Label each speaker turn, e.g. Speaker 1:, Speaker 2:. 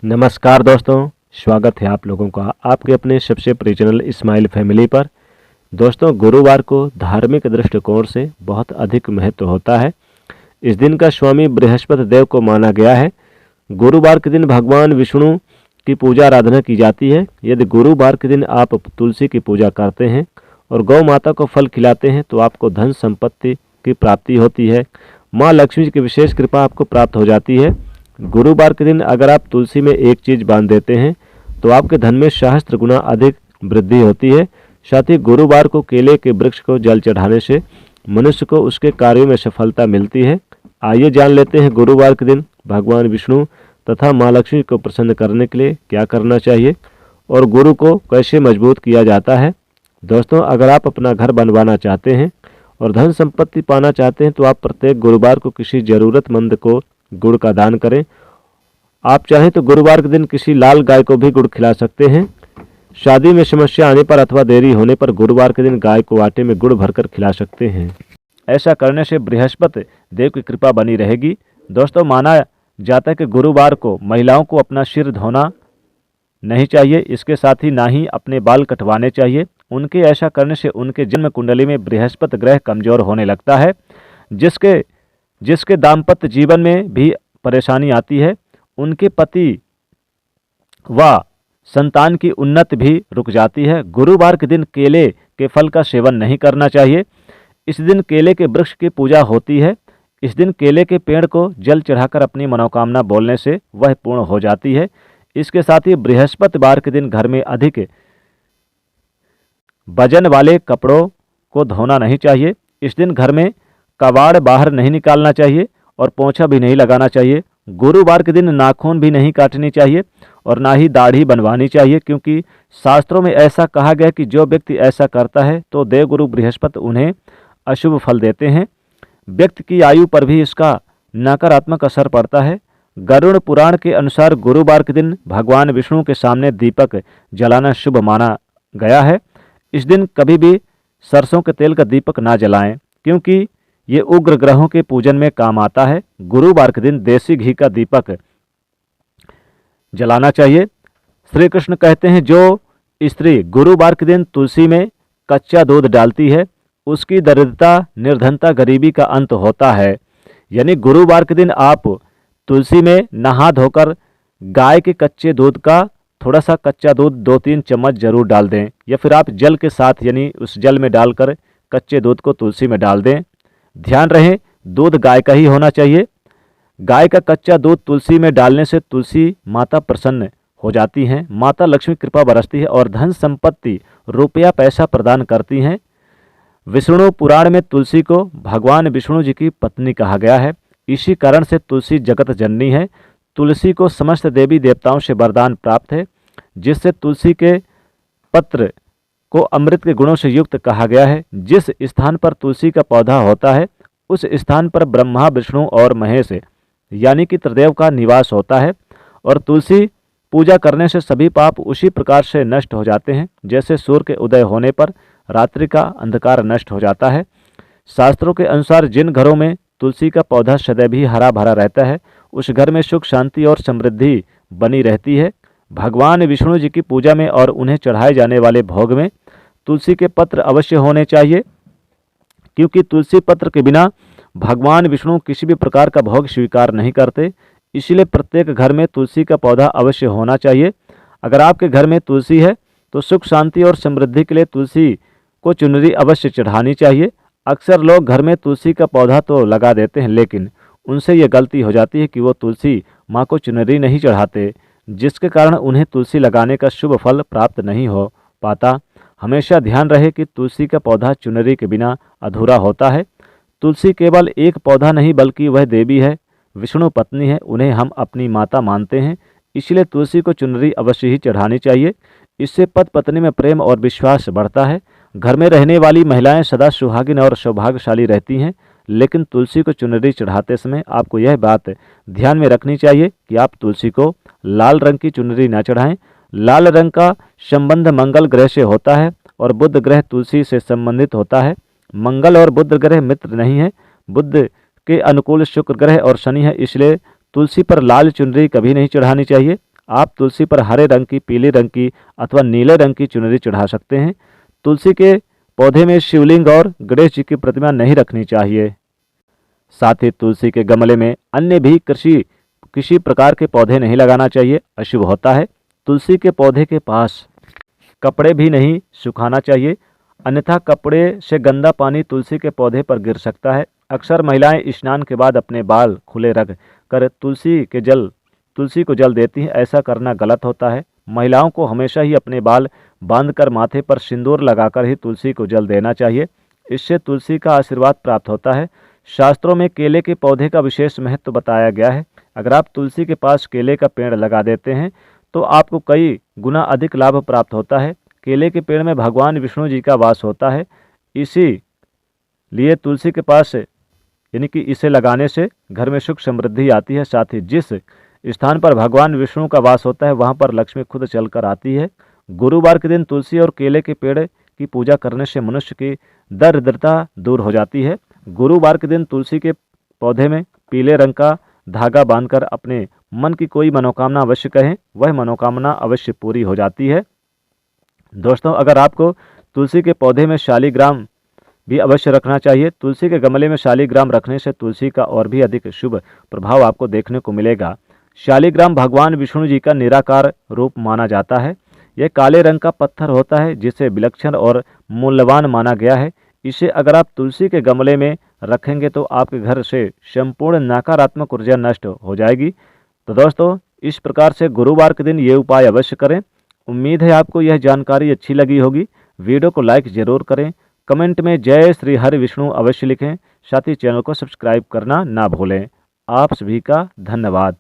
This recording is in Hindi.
Speaker 1: नमस्कार दोस्तों, स्वागत है आप लोगों का आपके अपने सबसे प्रिय चैनल इस्माइल फैमिली पर। दोस्तों, गुरुवार को धार्मिक दृष्टिकोण से बहुत अधिक महत्व होता है। इस दिन का स्वामी बृहस्पति देव को माना गया है। गुरुवार के दिन भगवान विष्णु की पूजा आराधना की जाती है। यदि गुरुवार के दिन आप तुलसी की पूजा करते हैं और गौ माता को फल खिलाते हैं तो आपको धन संपत्ति की प्राप्ति होती है। माँ लक्ष्मी जी की विशेष कृपा आपको प्राप्त हो जाती है। गुरुवार के दिन अगर आप तुलसी में एक चीज बांध देते हैं तो आपके धन में सहस्त्र गुना अधिक वृद्धि होती है। साथ ही गुरुवार को केले के वृक्ष को जल चढ़ाने से मनुष्य को उसके कार्यों में सफलता मिलती है। आइए जान लेते हैं गुरुवार के दिन भगवान विष्णु तथा माँ लक्ष्मी को प्रसन्न करने के लिए क्या करना चाहिए और गुरु को कैसे मजबूत किया जाता है। दोस्तों, अगर आप अपना घर बनवाना चाहते हैं और धन संपत्ति पाना चाहते हैं तो आप प्रत्येक गुरुवार को किसी जरूरतमंद को गुड़ का दान करें। आप चाहें तो गुरुवार के दिन किसी लाल गाय को भी गुड़ खिला सकते हैं। शादी में समस्या आने पर अथवा देरी होने पर गुरुवार के दिन गाय को आटे में गुड़ भरकर खिला सकते हैं। ऐसा करने से बृहस्पति देव की कृपा बनी रहेगी। दोस्तों, माना जाता है कि गुरुवार को महिलाओं को अपना सिर धोना नहीं चाहिए। इसके साथ ही ना ही अपने बाल कटवाने चाहिए। उनके ऐसा करने से उनके जन्म कुंडली में बृहस्पति ग्रह कमजोर होने लगता है, जिसके दाम्पत्य जीवन में भी परेशानी आती है। उनके पति व संतान की उन्नति भी रुक जाती है। गुरुवार के दिन केले के फल का सेवन नहीं करना चाहिए। इस दिन केले के वृक्ष की पूजा होती है। इस दिन केले के पेड़ को जल चढ़ाकर अपनी मनोकामना बोलने से वह पूर्ण हो जाती है। इसके साथ ही बृहस्पतिवार के दिन घर में अधिक वजन वाले कपड़ों को धोना नहीं चाहिए। इस दिन घर में कबाड़ बाहर नहीं निकालना चाहिए और पोंछा भी नहीं लगाना चाहिए। गुरुवार के दिन नाखून भी नहीं काटनी चाहिए और ना ही दाढ़ी बनवानी चाहिए, क्योंकि शास्त्रों में ऐसा कहा गया कि जो व्यक्ति ऐसा करता है तो देवगुरु बृहस्पति उन्हें अशुभ फल देते हैं। व्यक्ति की आयु पर भी इसका नकारात्मक असर पड़ता है। गरुड़ पुराण के अनुसार गुरुवार के दिन भगवान विष्णु के सामने दीपक जलाना शुभ माना गया है। इस दिन कभी भी सरसों के तेल का दीपक ना जलाएं, क्योंकि ये उग्र ग्रहों के पूजन में काम आता है। गुरुवार के दिन देसी घी का दीपक जलाना चाहिए। श्री कृष्ण कहते हैं, जो स्त्री गुरुवार के दिन तुलसी में कच्चा दूध डालती है उसकी दरिद्रता, निर्धनता, गरीबी का अंत होता है। यानी गुरुवार के दिन आप तुलसी में नहा धोकर गाय के कच्चे दूध का थोड़ा सा कच्चा दूध 2-3 चम्मच जरूर डाल दें, या फिर आप जल के साथ यानी उस जल में डालकर कच्चे दूध को तुलसी में डाल दें। ध्यान रहे, दूध गाय का ही होना चाहिए। गाय का कच्चा दूध तुलसी में डालने से तुलसी माता प्रसन्न हो जाती हैं, माता लक्ष्मी कृपा बरसती है और धन संपत्ति, रुपया पैसा प्रदान करती हैं। विष्णु पुराण में तुलसी को भगवान विष्णु जी की पत्नी कहा गया है। इसी कारण से तुलसी जगत जननी है। तुलसी को समस्त देवी देवताओं से वरदान प्राप्त है, जिससे तुलसी के पत्र को अमृत के गुणों से युक्त कहा गया है। जिस स्थान पर तुलसी का पौधा होता है उस स्थान पर ब्रह्मा, विष्णु और महेश यानी कि त्रिदेव का निवास होता है। और तुलसी पूजा करने से सभी पाप उसी प्रकार से नष्ट हो जाते हैं जैसे सूर्य के उदय होने पर रात्रि का अंधकार नष्ट हो जाता है। शास्त्रों के अनुसार जिन घरों में तुलसी का पौधा सदैव ही हरा भरा रहता है उस घर में सुख, शांति और समृद्धि बनी रहती है। भगवान विष्णु जी की पूजा में और उन्हें चढ़ाए जाने वाले भोग में तुलसी के पत्र अवश्य होने चाहिए, क्योंकि तुलसी पत्र के बिना भगवान विष्णु किसी भी प्रकार का भोग स्वीकार नहीं करते। इसलिए प्रत्येक घर में तुलसी का पौधा अवश्य होना चाहिए। अगर आपके घर में तुलसी है तो सुख, शांति और समृद्धि के लिए तुलसी को चुनरी अवश्य चढ़ानी चाहिए। अक्सर लोग घर में तुलसी का पौधा तो लगा देते हैं, लेकिन उनसे यह गलती हो जाती है कि वो तुलसी माँ को चुनरी नहीं चढ़ाते, जिसके कारण उन्हें तुलसी लगाने का शुभ फल प्राप्त नहीं हो पाता। हमेशा ध्यान रहे कि तुलसी का पौधा चुनरी के बिना अधूरा होता है। तुलसी केवल एक पौधा नहीं बल्कि वह देवी है, विष्णु पत्नी है, उन्हें हम अपनी माता मानते हैं। इसलिए तुलसी को चुनरी अवश्य ही चढ़ानी चाहिए। इससे पति पत्नी में प्रेम और विश्वास बढ़ता है। घर में रहने वाली महिलाएं सदा सुहागिन और सौभाग्यशाली रहती हैं। लेकिन तुलसी को चुनरी चढ़ाते समय आपको यह बात ध्यान में रखनी चाहिए कि आप तुलसी को लाल रंग की चुनरी न चढ़ाएं। लाल रंग का संबंध मंगल ग्रह से होता है और बुध ग्रह तुलसी से संबंधित होता है। मंगल और बुध ग्रह मित्र नहीं है। बुध के अनुकूल शुक्र ग्रह और शनि है, इसलिए तुलसी पर लाल चुनरी कभी नहीं चढ़ानी चाहिए। आप तुलसी पर हरे रंग की, पीले रंग की अथवा नीले रंग की चुनरी चढ़ा सकते हैं। तुलसी के पौधे में शिवलिंग और गणेश जी की प्रतिमा नहीं रखनी चाहिए। साथ ही तुलसी के गमले में अन्य भी किसी प्रकार के पौधे नहीं लगाना चाहिए, अशुभ होता है। तुलसी के पौधे के पास कपड़े भी नहीं सुखाना चाहिए, अन्यथा कपड़े से गंदा पानी तुलसी के पौधे पर गिर सकता है। अक्सर महिलाएं स्नान के बाद अपने बाल खुले रख कर तुलसी को जल देती हैं। ऐसा करना गलत होता है। महिलाओं को हमेशा ही अपने बाल बांधकर माथे पर सिंदूर लगाकर ही तुलसी को जल देना चाहिए। इससे तुलसी का आशीर्वाद प्राप्त होता है। शास्त्रों में केले के पौधे का विशेष महत्व बताया गया है। अगर आप तुलसी के पास केले का पेड़ लगा देते हैं तो आपको कई गुना अधिक लाभ प्राप्त होता है। केले के पेड़ में भगवान विष्णु जी का वास होता है, इसीलिए तुलसी के पास यानी कि इसे लगाने से घर में सुख समृद्धि आती है। साथ ही जिस स्थान पर भगवान विष्णु का वास होता है वहाँ पर लक्ष्मी खुद चलकर आती है। गुरुवार के दिन तुलसी और केले के पेड़ की पूजा करने से मनुष्य की दरिद्रता दूर हो जाती है। गुरुवार के दिन तुलसी के पौधे में पीले रंग का धागा बांधकर अपने मन की कोई मनोकामना अवश्य कहें, वह मनोकामना अवश्य पूरी हो जाती है। दोस्तों, अगर आपको तुलसी के पौधे में शालिग्राम भी अवश्य रखना चाहिए। तुलसी के गमले में शालिग्राम रखने से तुलसी का और भी अधिक शुभ प्रभाव आपको देखने को मिलेगा। शालिग्राम भगवान विष्णु जी का निराकार रूप माना जाता है। यह काले रंग का पत्थर होता है जिसे विलक्षण और मूल्यवान माना गया है। इसे अगर आप तुलसी के गमले में रखेंगे तो आपके घर से संपूर्ण नकारात्मक ऊर्जा नष्ट हो जाएगी। तो दोस्तों, इस प्रकार से गुरुवार के दिन ये उपाय अवश्य करें। उम्मीद है आपको यह जानकारी अच्छी लगी होगी। वीडियो को लाइक जरूर करें, कमेंट में जय श्री हरि विष्णु अवश्य लिखें। साथ ही चैनल को सब्सक्राइब करना ना भूलें। आप सभी का धन्यवाद।